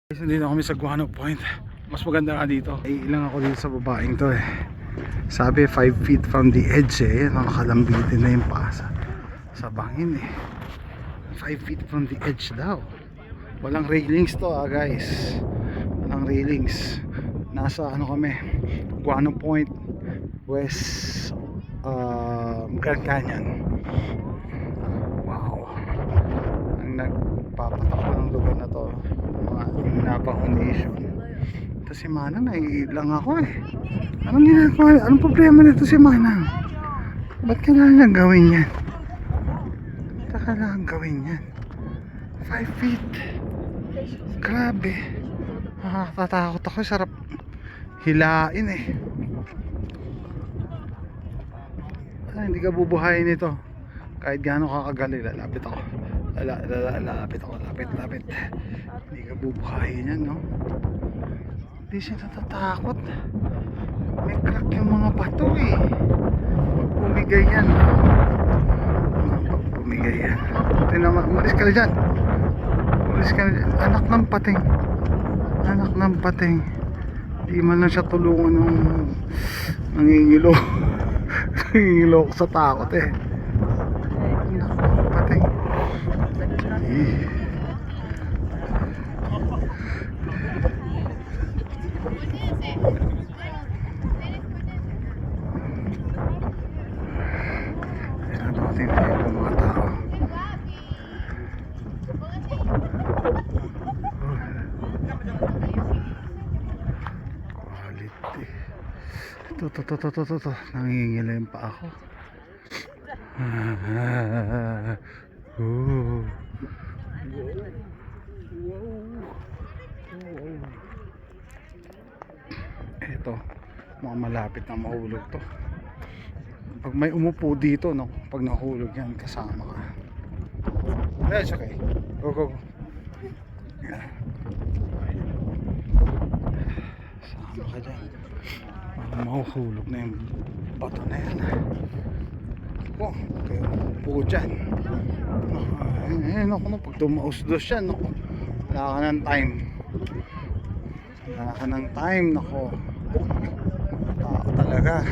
Guys, nandito kami sa Guano Point. Mas maganda nga dito. Ay, ilang ako dito sa babaeng to eh. Sabi 5 feet from the edge eh. Nakalambitin na yung pasa sa bangin eh. 5 feet from the edge daw. Walang railings to guys. Walang railings. Nasa ano kami, Guano Point West Grand Canyon. Wow. Ang nagpapatakbo ng lugar na to, mga Navajo Nation. Ito si Manang, naiilang ako eh. Anong ginagawa? Anong problema nito si Manang? Ba't kailangan gawin yan? Ba't kailangan gawin yan? 5 feet. Grabe. Nakakatakot ako. Sarap hilain eh. Hindi ka bubuhayin ito. Kahit gaano kakagali, lalapit ako. Lalapit ako, lapit. Hindi ka bubuhayin yan, no? Hindi siya natatakot. May crack yung mga bato eh. Pag bumigay yan, ito naman, umalis ka na dyan. Anak ng pating. Di man lang siya tulungan ng nangingilo. Nangingilo ko sa takot eh. Anak ng pating. Mga tao. Quality. Ito. Nangingilim pa ako. Ito, mga malapit na mahulog to. Pag may umupo dito, no, pag nahulog yan, kasama ka. That's okay. Go. Sama ka dyan. Parang mahuhulog na yung bato na yan. Oh, okay, umupo dyan. Naku, pag tumausdos yan, naku, wala ka ng time. Naku. Tao talaga.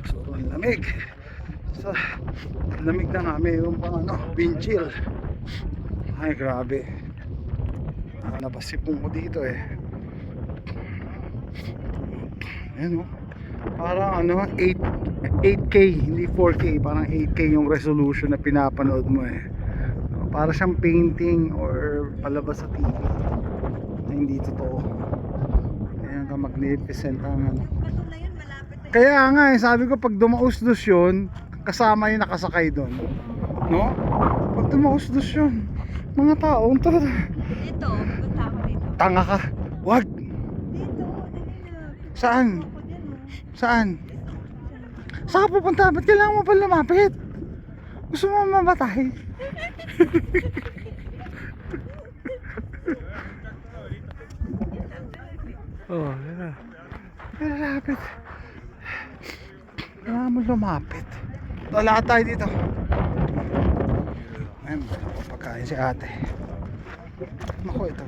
So ang lamig. So, lamig na nga. Mayroon pang pinchill. Ay grabe. Nabasipong ko dito eh. Ayan o. Parang 8K, hindi 4K. Parang 8K yung resolution na pinapanood mo eh. Para siyang painting or palabas sa TV na hindi totoo. Ayan ka, magnificent ang Kaya nga eh, sabi ko pag dumausdos yun, kasama yung nakasakay doon, no? Pag dumausdos yun, mga tao, dito, punta ako dito. Tanga ka, wag. Dito, saan? Saan ka pupunta? Ba't kailangan mo pa lumapit? Gusto mo mamatay? Oh, lapit. Kailangan mo lumapit. Lahat tayo dito. Ayun, pagkain si ate. Naku, ito.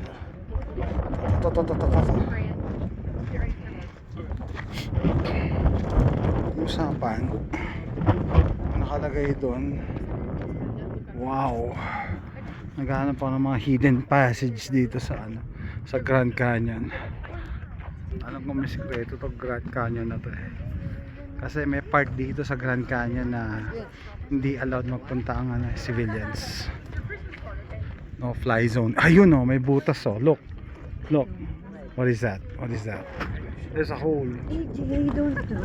Usapan. Nakalagay doon. Wow. Naghahanap pa ng mga hidden passage dito sa sa Grand Canyon. Alam ko may sikreto to Grand Canyon na to eh. Kasi may part dito sa Grand Canyon na hindi allowed magpunta ang civilians. No fly zone. Ayun oh, may butas oh. Look. What is that? There's a hole. AJ, don't do.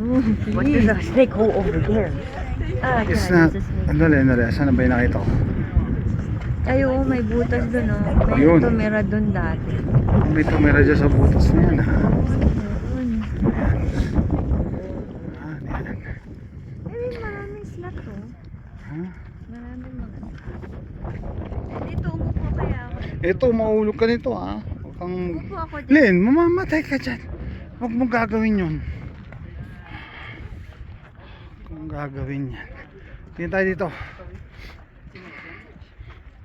What is a snake hole over there? It's not. Andali. Saan ba yung nakita ko? Ay, oo, may butas dun, oh. May Ayun. tumira dun dati. May tumira dyan sa butas na yan, ha? Ayan. Ay, maraming slot, oh. Ha? Maraming mga. Dito, umupo kaya ako. Ito, mahulog ka nito, ha? Huwag kang... Umupo ako dito. Lin, mamamatay ka dyan. Huwag mong gagawin yun. Huwag mong gagawin yan. Tingin tayo dito.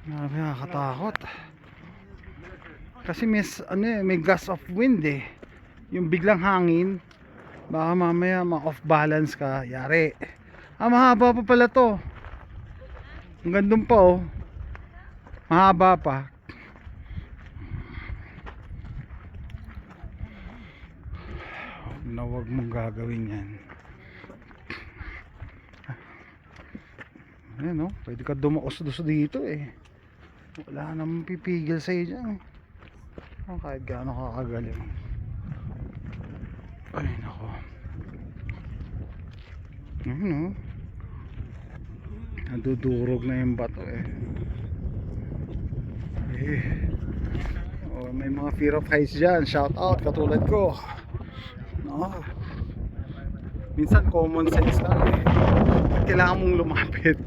Grabe, nakakatakot. Kasi may gust of wind eh. Yung biglang hangin, baka mamaya ma-off balance ka, yari. Mahaba pa pala to. Ang gandun pa oh. Mahaba pa. Na wag mong gagawin yan. Ayan oh, pwede ka dumaos-dos dito eh. Wala namang pipigil sa'yo dyan. Kahit gaano kakagaling. Ay nako. Ayun oh. Nadudurog na yung bato eh. Oh, may mga fear of heights dyan. Shout out katulad ko. No. Minsan common sense lang eh. Kailangan mong lumapit.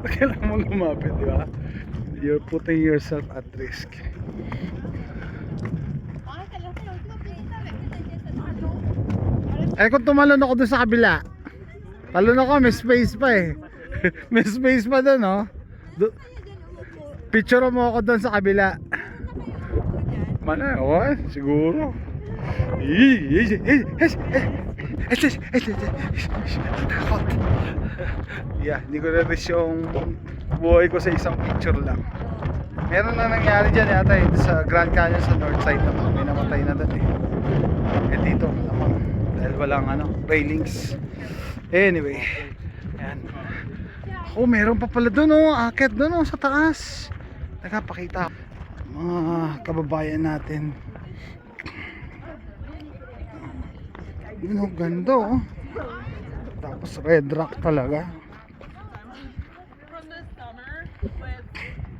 Kailangan mong lumapit, di ba? You're putting yourself at risk. Eh kung tumalon ako doon sa kabila, talon ako, may space pa eh. May space pa doon, no? Picture mo ako doon sa kabila. Mana, oh, siguro. Takot. Yeah, hindi ko na-risk yung buhay ko sa isang picture lang. Meron na nangyari dyan yata eh, sa Grand Canyon sa north side naman. May namatay na doon eh. Eh dito naman, dahil walang railings. Anyway, ayan. Oh, meron pa pala doon oh, akit doon oh, sa taas. Nagpakita mga kababayan natin. Yun oh, ganda oh. Tapos red rock talaga.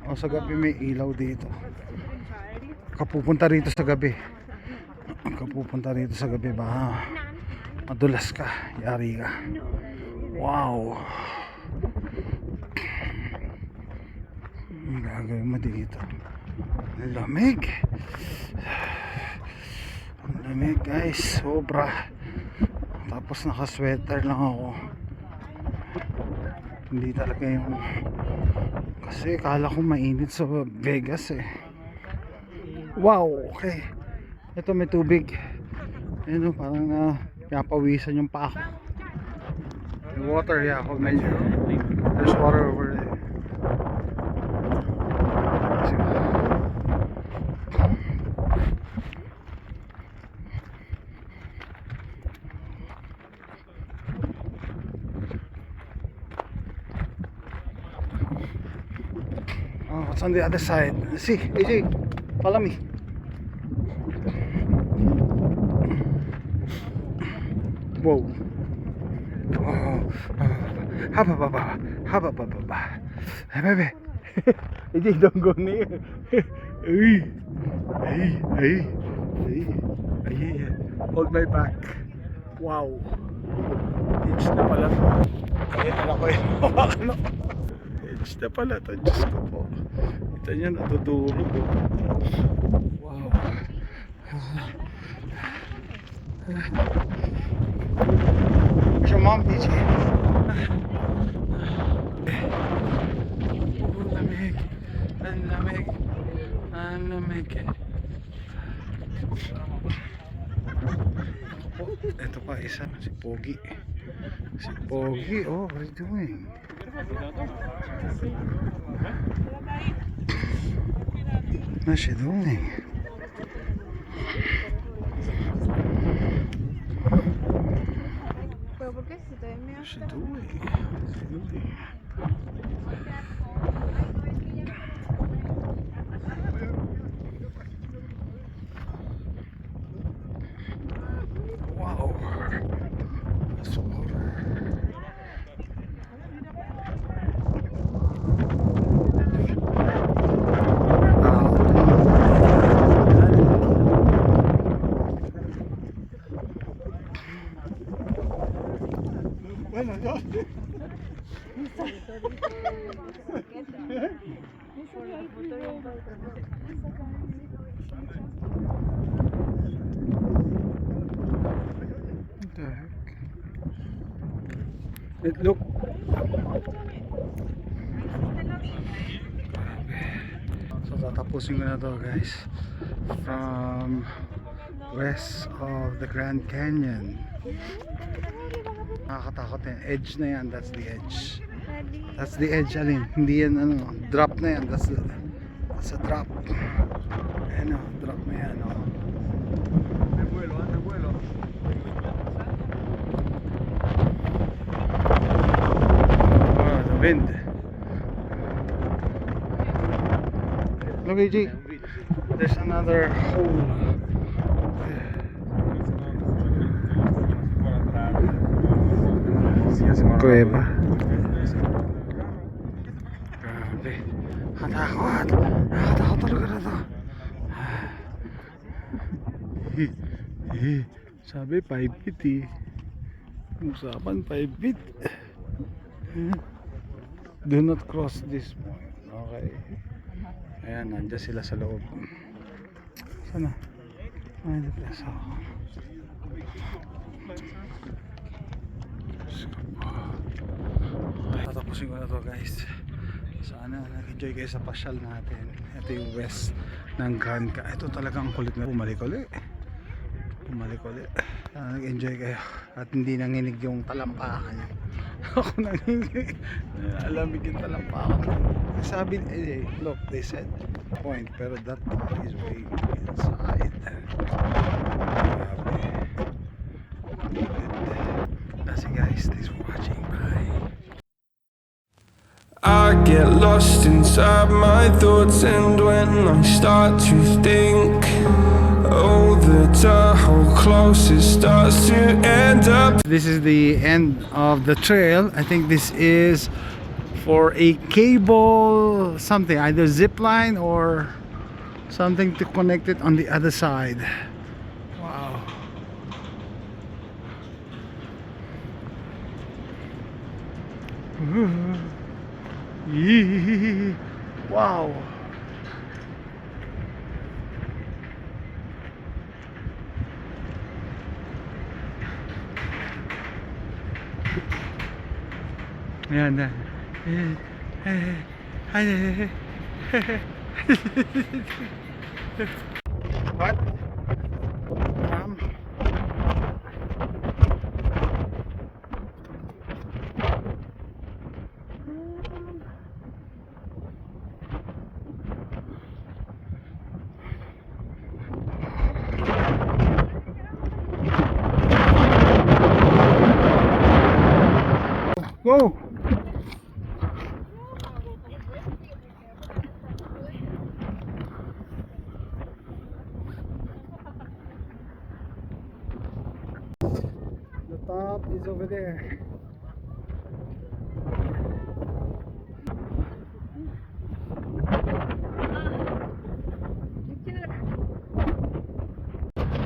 Oh, sa gabi may ilaw dito. Kapupunta rito sa gabi. Kapupunta rito sa gabi ba? Madulas ka, yari ka. Wow. Ang gagawin mo dito. Ang lamig. Ang lamig guys, sobra. Tapos naka-sweater lang ako. Hindi talaga yung, kasi kala ko mainit sa Vegas eh. Wow, okay. Ito may tubig. Ayun, parang pinapawisan yung paa ko. May water, yeah, ako medyo. There's water over there. Oh, what's on the other side? Let's see, AJ, follow me. Whoa. Oh, haba baba, haba baba. Hey baby, AJ, don't go near. Hey, hey, hey, hey, hey. Hold my back. Wow. It's na pala to. Kaya na ko yun. It's na pala to. Diyos ko po. Ito niya, natutulog ko. Wow. Where's your mom, DJ? Ang lamig. Ang lamig. Ang lamig. Ito pa isa, si Pogi. Si Pogi, oh, what are you doing? What's she doing? What's she doing? Wow. That's water. Bueno, yo. What the heck? Look. Tatapusin ko na to guys. From west of the Grand Canyon. Nakakatakot yan. Edge na yan. That's the edge. That's the edge, Alin. Hindi yan ano. Drop na yan. That's a drop. Ayan o. Drop na yan o. Me vuelo. Oh, the wind. Look, AJ. There's another hole. Kuweba. Grabe. Nakatakot. Nakatakot talaga na to. Sabi 5 feet eh. Usapan 5 feet. Do not cross this point. Okay. Ayan, nandiyan sila sa loob. Sana? Ay, the place ako. Tatapusin ko na to guys. Sana nag-enjoy kayo sa pasyal natin. Ito yung west ng Grand Canyon. Ito talagang kulit na bumalik ulit. Sana nag-enjoy kayo at hindi nanginig yung talampakan nyo. Ako nanginig. Alamig yung talampakan. Sabi, look, they said point, pero that point is way inside. That's it guys, thanks for watching. Bye. I get lost inside my thoughts, and when I start to think, oh, the Tahoe closest starts to end up. This is the end of the trail. I think this is for a cable something, either zip line or something to connect it on the other side. Wow. Yee. Wow. Ayan na. What? Go! The top is over there.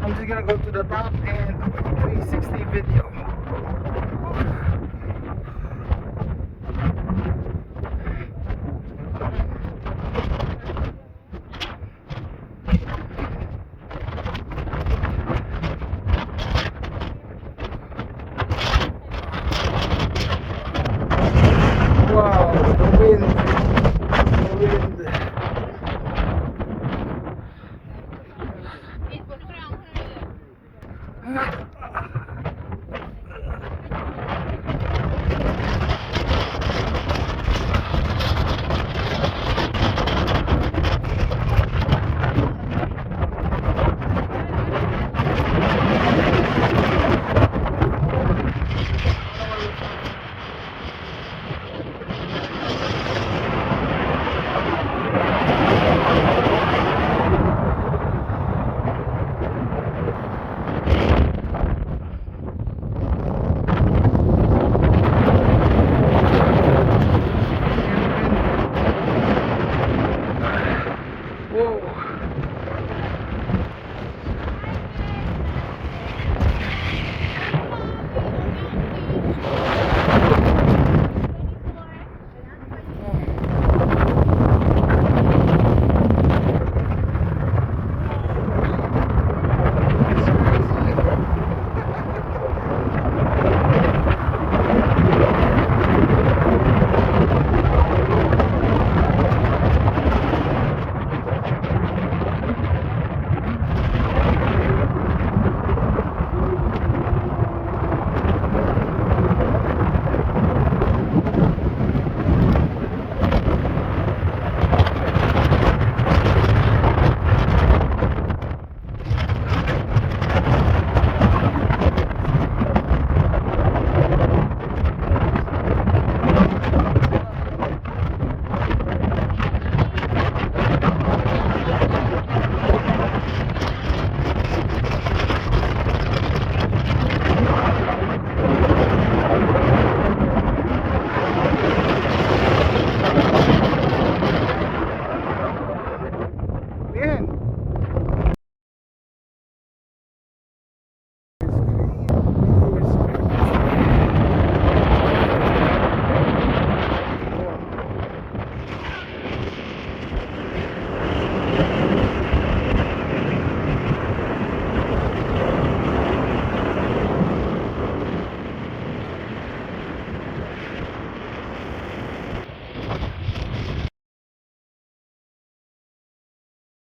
I'm just gonna go to the top and do a 360 video. Wow, the wind.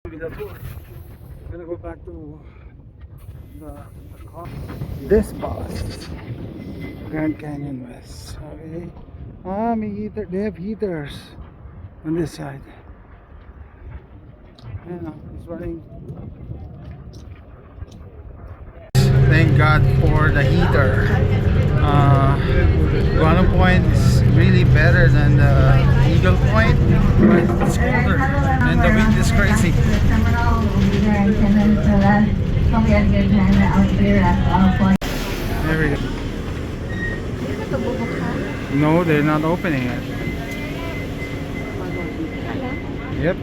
With the tour. I'm gonna go back to the car. This bus, Grand Canyon West. Okay. May heater. They have heaters on this side. It's running. Thank God for the heater. Guano Point is really better than the Eagle Point, but it's colder and the wind is crazy. There we go. Hindi ba ito bubuksan? No, they're not opening it. Wala. Yep.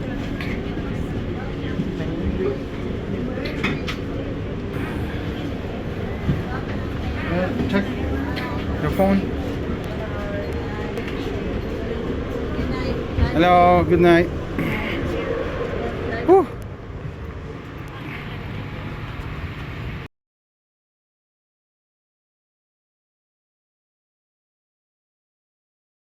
Check your phone. Hello, good night.